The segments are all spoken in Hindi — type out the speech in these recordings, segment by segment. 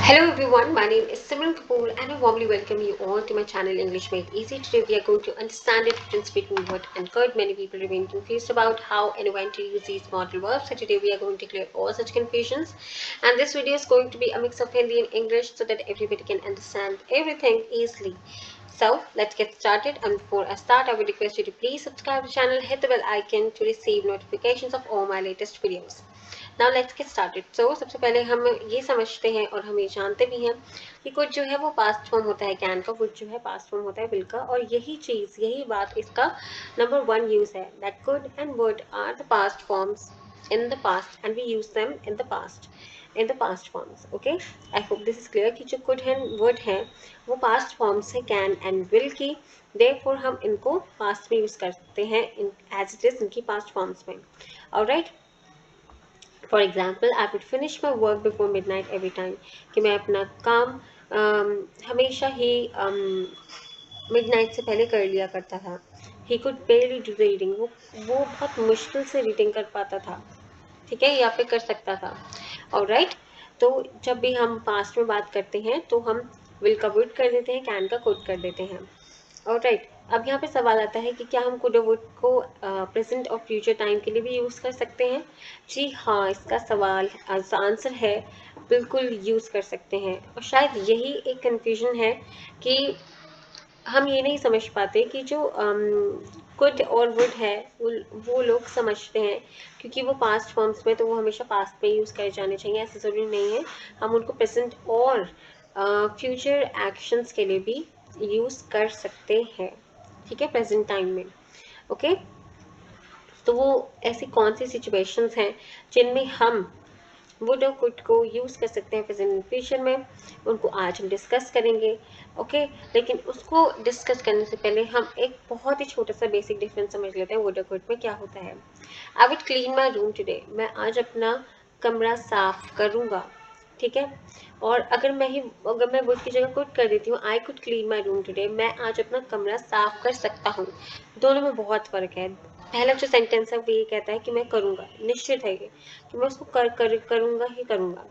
Hello everyone, my name is Simran Kapoor and I warmly welcome you all to my channel English Made Easy. Today we are going to understand the difference between would and could. Many people remain confused about how and when to use these modal verbs. So today we are going to clear all such confusions. And this video is going to be a mix of Hindi and English so that everybody can understand everything easily. So let's get started, and before I start I would request you to please subscribe to the channel, hit the bell icon to receive notifications of all my latest videos. Now let's get started. So सबसे पहले हम ये समझते हैं और हम ये जानते भी हैं कि कुछ जो है वो पास्ट फॉर्म होता है कैन का, कुछ जो है पास्ट फॉर्म होता है विल का, और यही बात इसका नंबर वन यूज है, that could and would are the past forms in the past and we use them in the past forms. Okay, I hope this is clear कि जो कुड एंड वुड है वो पास्ट फॉर्म्स है कैन एंड विल की, देयरफॉर हम इनको पास्ट में यूज करते हैं इन एज इट इज इनकी पास्ट फॉर्म्स में। Alright, for example I would finish my work before mid night every time, कि मैं अपना काम हमेशा ही मिड नाइट से पहले कर लिया करता था। He could बेयरली do the reading, वो बहुत मुश्किल से रीडिंग कर पाता था, ठीक है, या फिर कर सकता था। और राइट, तो जब भी हम पास्ट में बात करते हैं तो हम विल का वुड कर देते हैं, कैन का कुड कर देते हैं। ऑलराइट, अब यहाँ पे सवाल आता है कि क्या हम कुड और वुड को प्रेजेंट और फ्यूचर टाइम के लिए भी यूज़ कर सकते हैं? जी हाँ, इसका सवाल आंसर है बिल्कुल यूज़ कर सकते हैं। और शायद यही एक कन्फ्यूजन है कि हम ये नहीं समझ पाते कि जो कुड और वुड है वो लोग समझते हैं क्योंकि वो पास्ट फॉर्म्स में, तो वो हमेशा पास्ट में यूज़ करे जाने चाहिए, ऐसा ज़रूरी नहीं है। हम उनको प्रेजेंट और फ्यूचर एक्शंस के लिए भी यूज़ कर सकते हैं, ठीक है, प्रेजेंट टाइम में। ओके, तो वो ऐसी कौन सी सिचुएशंस हैं जिनमें हम वुड और कुड को यूज़ कर सकते हैं प्रेजेंट एंड फ्यूचर में, उनको आज हम डिस्कस करेंगे। ओके, लेकिन उसको डिस्कस करने से पहले हम एक बहुत ही छोटा सा बेसिक डिफरेंस समझ लेते हैं वुड और कुड में क्या होता है। I would clean my room today, मैं आज अपना कमरा साफ करूँगा, ठीक है। और अगर मैं वुड की जगह कुड कर देती हूँ, I could clean my room today, मैं आज अपना कमरा साफ कर सकता हूँ। दोनों में बहुत फ़र्क है। पहला जो सेंटेंस है वो ये कहता है कि मैं करूँगा, निश्चित है ये कि मैं उसको करूँगा ही करूँगा।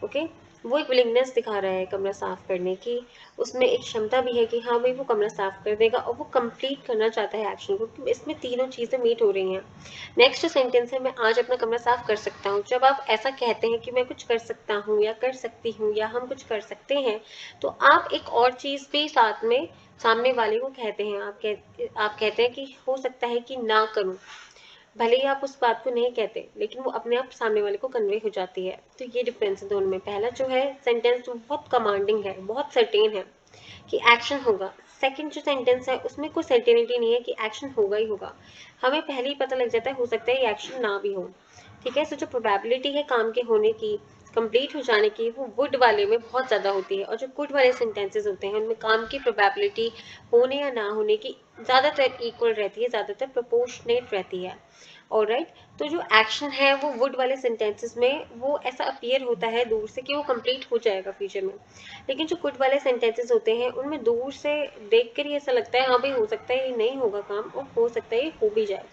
ओके, वो एक विलिंगनेस दिखा रहा है कमरा साफ करने की, उसमें एक क्षमता भी है कि हाँ भाई वो कमरा साफ कर देगा और वो कंप्लीट करना चाहता है एक्शन को, क्योंकि इसमें तीनों चीज़ें मीट हो रही हैं। नेक्स्ट सेंटेंस है मैं आज अपना कमरा साफ कर सकता हूँ। जब आप ऐसा कहते हैं कि मैं कुछ कर सकता हूँ या कर सकती हूँ या हम कुछ कर सकते हैं, तो आप एक और चीज़ भी साथ में सामने वाले को कहते हैं। आप कहते हैं कि हो सकता है कि ना करूँ, भले ही आप उस बात को नहीं कहते लेकिन वो अपने आप सामने वाले को कन्वे हो जाती है। तो ये डिफरेंस है दोनों में। पहला जो है सेंटेंस वो बहुत कमांडिंग है, बहुत सर्टेन है कि एक्शन होगा। सेकंड जो सेंटेंस है उसमें कोई सर्टेनिटी नहीं है कि एक्शन होगा ही होगा, हमें पहले ही पता लग जाता है हो सकता है ये एक्शन ना भी हो, ठीक है। सो जो प्रोबेबिलिटी है काम के होने की, कंप्लीट हो जाने की, वो वुड वाले में बहुत ज़्यादा होती है, और जो कुड वाले सेंटेंसेस होते हैं उनमें काम की प्रोबेबिलिटी होने या ना होने की ज़्यादातर इक्वल रहती है, ज़्यादातर प्रोपोर्शनेट रहती है। ऑलराइट, तो जो एक्शन है वो वुड वाले सेंटेंसेस में वो ऐसा अपीयर होता है दूर से कि वो कंप्लीट हो जाएगा फ्यूचर में, लेकिन जो कुड वाले सेंटेंसेस होते हैं उनमें दूर से देख कर ही ऐसा लगता है हाँ भाई हो सकता है ये नहीं होगा काम, और हो सकता है ये हो भी जाए।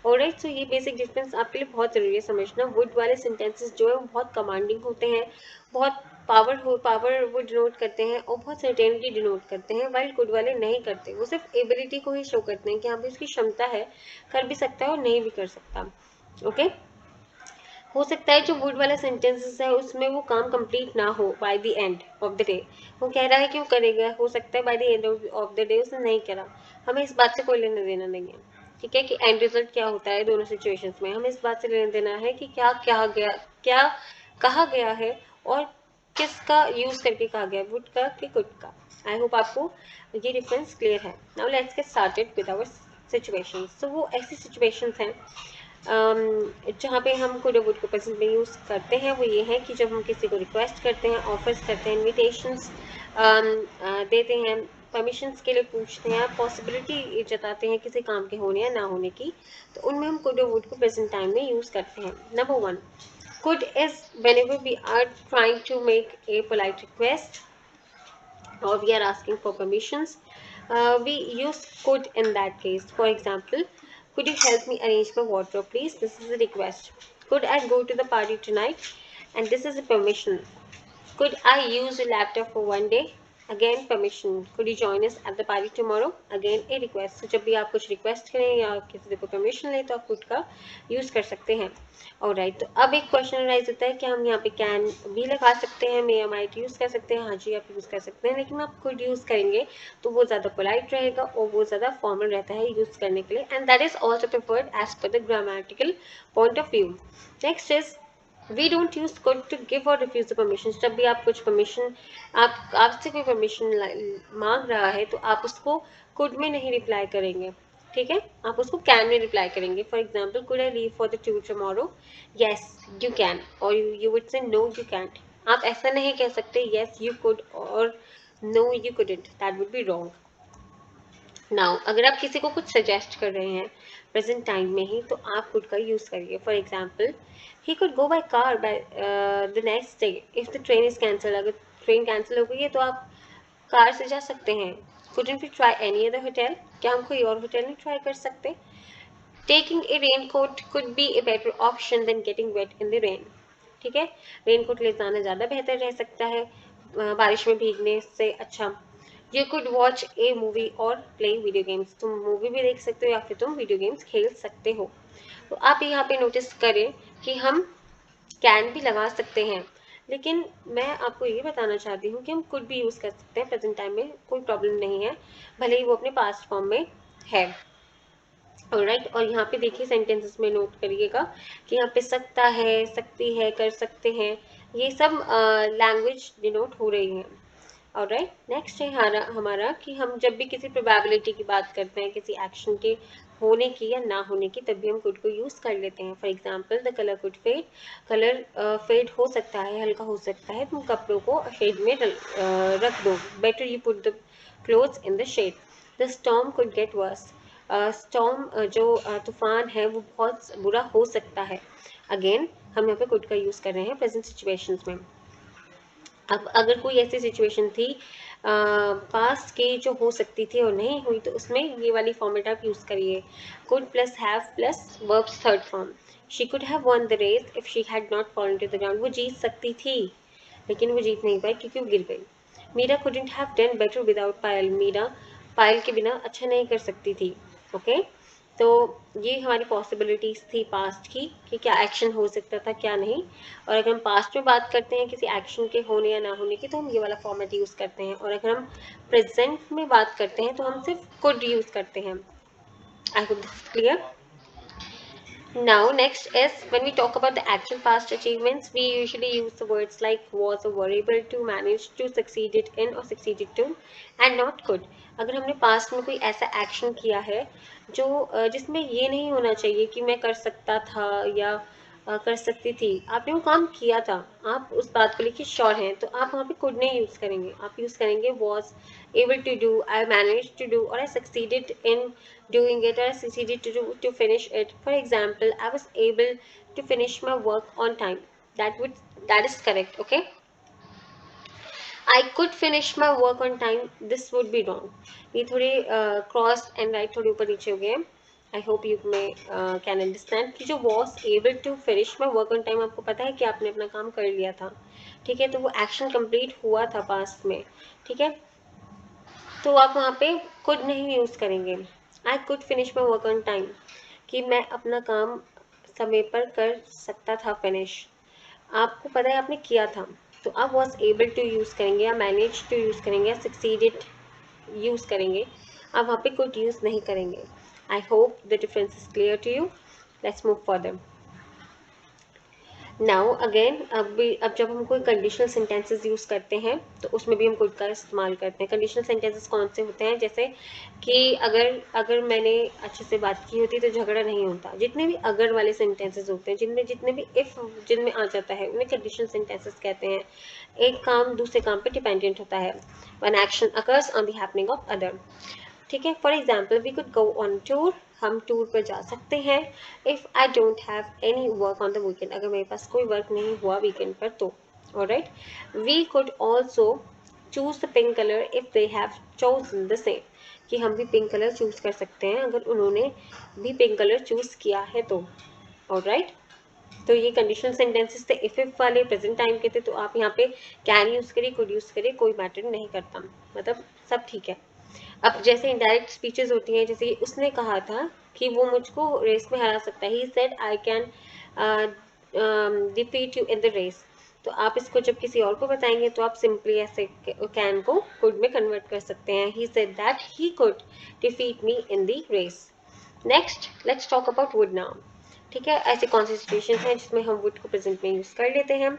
ऑलराइट, सो ये बेसिक डिफरेंस आपके लिए बहुत ज़रूरी है समझना। वुड वाले सेंटेंसेस जो है वो बहुत कमांडिंग होते हैं, बहुत पावर वो डिनोट करते हैं और बहुत सर्टेनिटी डिनोट करते हैं, वाइल कुड वाले नहीं करते, वो सिर्फ एबिलिटी को ही शो करते हैं कि हाँ भाई उसकी क्षमता है, कर भी सकता है और नहीं भी कर सकता। ओके, हो सकता है जो वुड वाला सेंटेंसेस है उसमें वो काम कंप्लीट ना हो by the end of the day, वो कह रहा है कि वो करेगा, हो सकता है by the end of the day उसने नहीं करा, हमें इस बात से कोई लेना देना नहीं है, ठीक है, कि एंड रिजल्ट क्या होता है दोनों सिचुएशंस में, हमें इस बात से लेना देना है कि क्या कहा गया है और किसका यूज करके कहा गया, वुड का कि कुड का। आई होप आपको ये डिफरेंस क्लियर है। Now let's get started with our situations. तो वो ऐसी सिचुएशंस हैं जहाँ पे हम कुड और वुड को प्रेजेंट में यूज़ करते हैं, वो ये है कि जब हम किसी को रिक्वेस्ट करते हैं, ऑफर्स करते हैं, इनविटेशंस देते हैं, परमिशंस के लिए पूछते हैं, पॉसिबिलिटी जताते हैं किसी काम के होने या ना होने की, तो उनमें हम कुड और वुड को प्रेजेंट टाइम में यूज़ करते हैं। Number one, could is whenever we are trying to make a polite request or we are asking for permissions, we use could in that case. For example, could you help me arrange my wardrobe please? This is a request. Could I go to the party tonight? And this is a permission. Could I use your laptop for one day? Again permission. Could you join us at the party tomorrow? Again a request. So जब भी आप कुछ रिक्वेस्ट करें या किसी से कोई परमिशन लें तो आप कुड का यूज़ कर सकते हैं. ऑलराइट, तो अब एक क्वेश्चन राइज होता है कि हम यहाँ पे कैन भी लगा सकते हैं, मे या माइट यूज़ कर सकते हैं. हाँ जी, आप यूज़ कर सकते हैं, लेकिन आप कुड यूज़ करेंगे तो वो ज़्यादा पोलाइट रहेगा और वो ज़्यादा फॉर्मल रहता है यूज़ करने के लिए, and that is also preferred as per the grammatical point of view. Next is we don't use could to give और रिफ्यूज द परमिशन. जब भी आप कुछ परमिशन, आपसे कोई परमिशन मांग रहा है तो आप उसको कुड में नहीं रिप्लाई करेंगे. ठीक है, आप उसको कैन में रिप्लाई करेंगे. For example, could I leave for the tour tomorrow? Yes you can, और you would say no you can't. आप ऐसा नहीं कह सकते यस यू कुड और no you couldn't, that would be wrong. Now अगर आप किसी को कुछ सजेस्ट कर रहे हैं प्रेजेंट टाइम में ही तो आप कुड का यूज़ करिए. For example, he could go by car bye the next day if the train is cancel. अगर ट्रेन कैंसिल हो गई है तो आप कार से जा सकते हैं. Couldn't we try any other hotel? क्या हम कोई और होटल नहीं ट्राई कर सकते? Taking a raincoat could be a better option than getting wet in the rain. ठीक है, रेन कोट ले जाना ज़्यादा बेहतर रह सकता है बारिश में भीगने से अच्छा. You could watch A movie और प्ले वीडियो गेम्स. तुम मूवी भी देख सकते हो या फिर तुम वीडियो गेम्स खेल सकते हो. तो आप यहाँ पे नोटिस करें कि हम कैन भी लगा सकते हैं, लेकिन मैं आपको ये बताना चाहती हूँ कि हम कुड भी यूज़ कर सकते हैं प्रेजेंट टाइम में, कोई प्रॉब्लम नहीं है, भले ही वो अपने पास्ट फॉर्म में है. ऑलराइट, और यहाँ पे देखिए सेंटेंसेस में नोट करिएगा कि यहाँ पे सकता है, सकती है, कर सकते हैं, ये सब लैंग्वेज डिनोट हो रही है. ऑलराइट, नेक्स्ट है हमारा कि हम जब भी किसी प्रोबेबिलिटी की बात करते हैं, किसी एक्शन के होने की या ना होने की, तब भी हम कुड को यूज़ कर लेते हैं. For example, the colour could fade. Colour fade हो सकता है, हल्का हो सकता है, तुम कपड़ों को शेड में रख दो. Better you put the clothes in the shed. The storm could get worse. Storm जो तूफान है वो बहुत बुरा हो सकता है. अगेन हम यहाँ पे कुड का यूज़ कर रहे हैं प्रेजेंट सिचुएशंस में. अब अगर कोई ऐसी सिचुएशन थी पास की जो हो सकती थी और नहीं हुई, तो उसमें ये वाली फॉर्मेट आप यूज़ करिए. Could plus have plus verbs third form. She could have won the race if she had not fallen to the ground. वो जीत सकती थी लेकिन वो जीत नहीं पाई क्योंकि वो गिर गई. Meera couldn't have done better without Payal. Meera Payal के बिना अच्छा नहीं कर सकती थी. ओके, तो ये हमारी पॉसिबिलिटीज़ थी पास्ट की कि क्या एक्शन हो सकता था क्या नहीं. और अगर हम पास्ट में बात करते हैं किसी एक्शन के होने या ना होने की, तो हम ये वाला फॉर्मेट यूज़ करते हैं. और अगर हम प्रेजेंट में बात करते हैं तो हम सिर्फ कुड यूज़ करते हैं. आई hope this is clear. Now, next is when we talk about the actual past achievements, we usually use the words like was or were able to, manage to, succeeded in or succeeded to, and not could. अगर हमने पास्ट में कोई ऐसा एक्शन किया है जो जिसमें ये नहीं होना चाहिए कि मैं कर सकता था या कर सकती थी, आपने वो काम किया था, आप उस बात को लेकर श्योर हैं, तो आप वहाँ पे कुड नहीं यूज़ करेंगे, आप यूज़ करेंगे was able to do, I managed to do, or I succeeded in doing it, or I succeeded to finish it. For example, I was able to finish my work on time. That is correct. Okay, I could finish my work on time. This would be wrong. ये थोड़े क्रॉस एंड राइट थोड़े ऊपर नीचे हो गए. I hope you may can understand कि जो was able to finish my work on time, आपको पता है कि आपने अपना काम कर लिया था. ठीक है, तो वो एक्शन कंप्लीट हुआ था पास्ट में. ठीक है, तो आप वहाँ पे कुड नहीं यूज़ करेंगे. I could finish my work on time, कि मैं अपना काम समय पर कर सकता था फिनिश. आपको पता है आपने किया था, तो आप वॉज एबल टू यूज़ करेंगे या मैनेज टू यूज़ करेंगे या सक्सीडेड यूज़ करेंगे. आप वहाँ पे कुड यूज़ नहीं करेंगे. I hope the difference is clear to you. Let's move further. Now again अब जब हम कोई कंडीशनल सेंटेंसेस यूज़ करते हैं तो उसमें भी हम कुड का इस्तेमाल करते हैं. कंडीशनल सेंटेंसेस कौन से होते हैं? जैसे कि अगर अगर मैंने अच्छे से बात की होती तो झगड़ा नहीं होता. जितने भी अगर वाले सेंटेंसेस होते हैं, जिनमें जितने भी इफ़ जिनमें आ जाता है, उन्हें कंडीशनल सेंटेंसेस कहते हैं. एक काम दूसरे काम पर डिपेंडेंट होता है. One action occurs on the happening of other. ठीक है, for example, we could go on tour. हम टूर पर जा सकते हैं. If I don't have any work on the weekend. अगर मेरे पास कोई वर्क नहीं हुआ वीकेंड पर तो. Alright, we could also choose the pink colour if they have chosen the same. कि हम भी पिंक कलर चूज़ कर सकते हैं अगर उन्होंने भी पिंक कलर चूज़ किया है तो. ऑलराइट, तो ये कंडीशनल सेंटेंसेस थे इफ वाले, प्रेजेंट टाइम के थे, तो आप यहाँ पे कैन यूज़ करिए, कुड यूज़ करिए, कोई मैटर नहीं करता, मतलब सब ठीक है। अब जैसे इनडायरेक्ट स्पीचेस होती हैं, जैसे उसने कहा था कि वो मुझको रेस में हरा सकता है, he said I can defeat you in the race. तो आप इसको जब किसी और को बताएंगे तो आप सिंपली ऐसे कैन को कुड में कन्वर्ट कर सकते हैं, he said that he could defeat me in the race. Next let's talk about would now. ठीक है, ऐसे कौन सी सिचुएशन है जिसमें हम वुड को प्रेजेंट में यूज कर लेते हैं।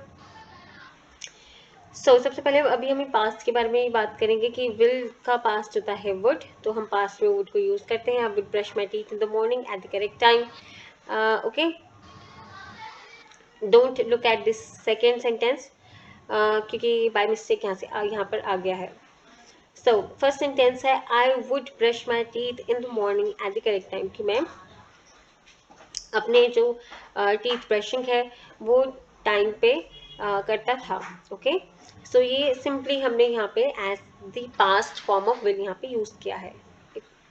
सबसे पहले अभी हम पास्ट के बारे में बात करेंगे कि विल का पास्ट होता है वुड, तो हम पास्ट में वुड को यूज करते हैं। I would brush my teeth in the morning at the correct time. Okay, don't look at this second sentence, क्योंकि बाय मिस्टेक यहाँ पर आ गया है। सो फर्स्ट सेंटेंस है I would brush my teeth in the morning at the correct time, कि मैं अपने जो टीथ ब्रशिंग है वो टाइम पे करता था। ओके, सो ये सिंपली हमने यहाँ पे as the past form of will यहाँ पे यूज किया है।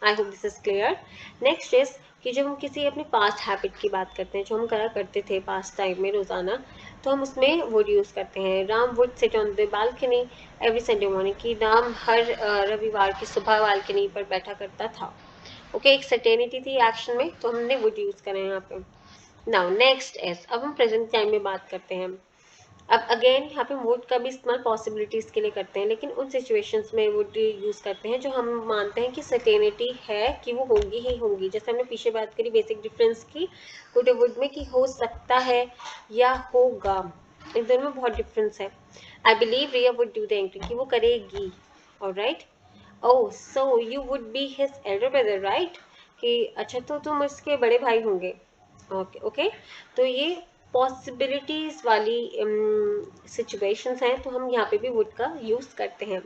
I hope this is clear. Next is कि जब हम किसी अपने पास्ट हैबिट की बात करते हैं, जो हम करा करते थे पास्ट टाइम में रोजाना, तो हम उसमें वुड यूज करते हैं। Ram would sit on the balcony every Sunday morning, कि राम हर रविवार की सुबह बालकनी पर बैठा करता था। ओके, एक सर्टेनिटी थी एक्शन में, तो हमने वुड यूज करें यहाँ पे। नाउ नेक्स्ट इज, अब हम प्रेजेंट टाइम में बात करते हैं। अब अगेन यहाँ पे वुड का भी इस्तेमाल पॉसिबिलिटीज के लिए करते हैं, लेकिन उन सिचुएशंस में वुड यूज करते हैं जो हम मानते हैं कि सर्टेनिटी है कि वो होंगी ही होंगी। जैसे हमने पीछे बात करी बेसिक डिफरेंस की कुड वुड में, कि हो सकता है या होगा, इन दोनों में बहुत डिफरेंस है। I believe Riya would do the entry, कि वो करेगी। Alright, oh so you would be his elder brother, right, कि अच्छा तो तुम उसके बड़े भाई होंगे। ओके ओके, तो ये पॉसिबिलिटीज वाली सिचुएशंस हैं, तो हम यहाँ पे भी वुड का यूज करते हैं।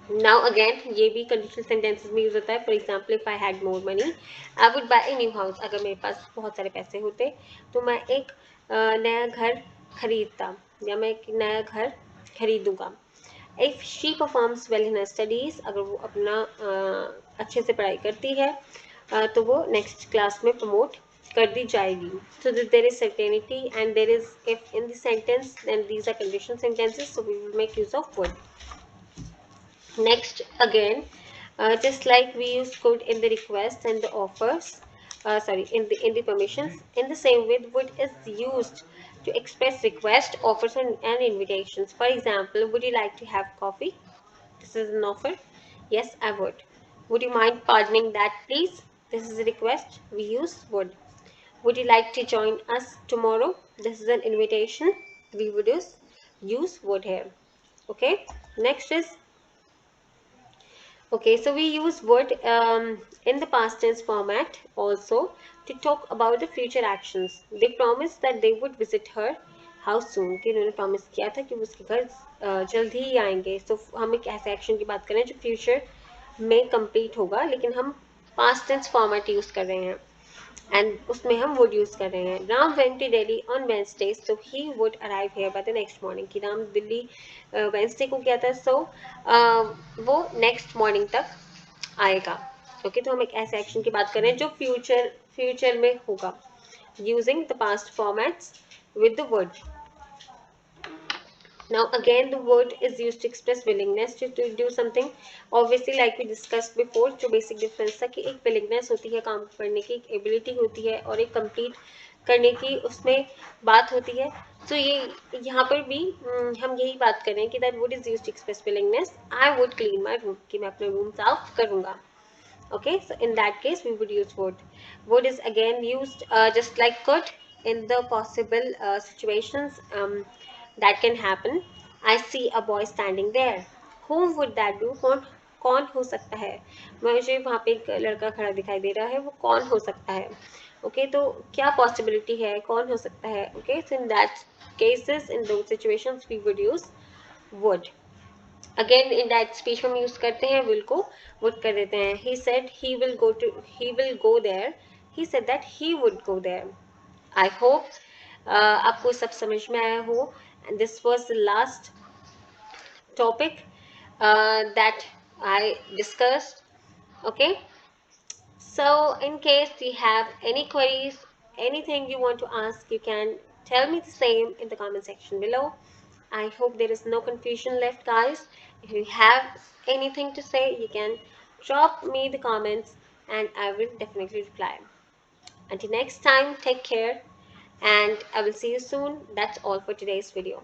नाउ अगेन ये भी कंडीशनल सेंटेंसेस में यूज होता है। For example, if I had more money I would buy a new house, अगर मेरे पास बहुत सारे पैसे होते तो मैं एक नया घर खरीदता, या मैं एक नया घर खरीदूंगा। If she performs well in studies, अगर वो अपना अच्छे से पढ़ाई करती है तो वो नेक्स्ट क्लास में प्रमोट कर दी जाएगी। So that there is certainty and there is if in the sentence, then these are conditional sentences, so we will make use of would. Next again, just like we use could in the request and the offers, in the permissions, in the same way would is used to express request, offers and invitations. For example, would you like to have coffee? This is an offer. Yes, I would. Would you mind pardoning that, please? This is a request. We use would. Would you like to join us tomorrow? This is an invitation. We would use would here. Okay. Next is, okay, so we use would in the past tense format also to talk about the future actions. They promised that they would visit her house soon, कि उन्होंने प्रॉमिस किया था कि वो उसके घर जल्द ही आएंगे। सो हम एक ऐसे एक्शन की बात कर रहे हैं जो फ्यूचर में कंप्लीट होगा, लेकिन हम पास्ट टेंस फॉर्मेट यूज कर रहे हैं एंड उसमें हम वुड यूज कर रहे हैं। Ram went to Delhi on Wednesday, so he would arrive here by the next morning, कि राम दिल्ली वेंसडे को गया था, सो वो नेक्स्ट मॉर्निंग तक आएगा। ओके, तो हम एक ऐसे एक्शन की बात कर रहे हैं जो फ्यूचर में होगा, using the past formats with the word. Now again the word is used to express willingness to do something. Obviously like we discussed before, जो basic difference था कि एक willingness होती है काम करने की, एक ability होती है और एक complete करने की उसमें बात होती है। तो ये यहाँ पर भी हम यही बात कर रहे हैं कि that would is used to express willingness. I would clean my room, कि मैं अपना रूम साफ करूँगा। Okay, so in that case we would use would. Would is again used just like could in the possible situations that can happen. I see a boy standing there. Whom would that do? कौन हो सकता है? मुझे वहाँ पे एक लड़का खड़ा दिखाई दे रहा है, वो कौन हो सकता है? Okay, तो क्या possibility है, कौन हो सकता है? Okay, so in that cases, in those situations we would use would. Again in that speech में हम यूज करते हैं विल को वुड कर देते हैं। He said he will go there, he said that he would go there. I hope आपको सब समझ में आया हो। And this was the last topic that I discussed. Okay, So in case you have any queries, anything you want to ask, you can tell me the same in the comment section below. I hope there is no confusion left, guys. If you have anything to say, you can drop me the comments and I will definitely reply. Until next time, take care and I will see you soon. That's all for today's video.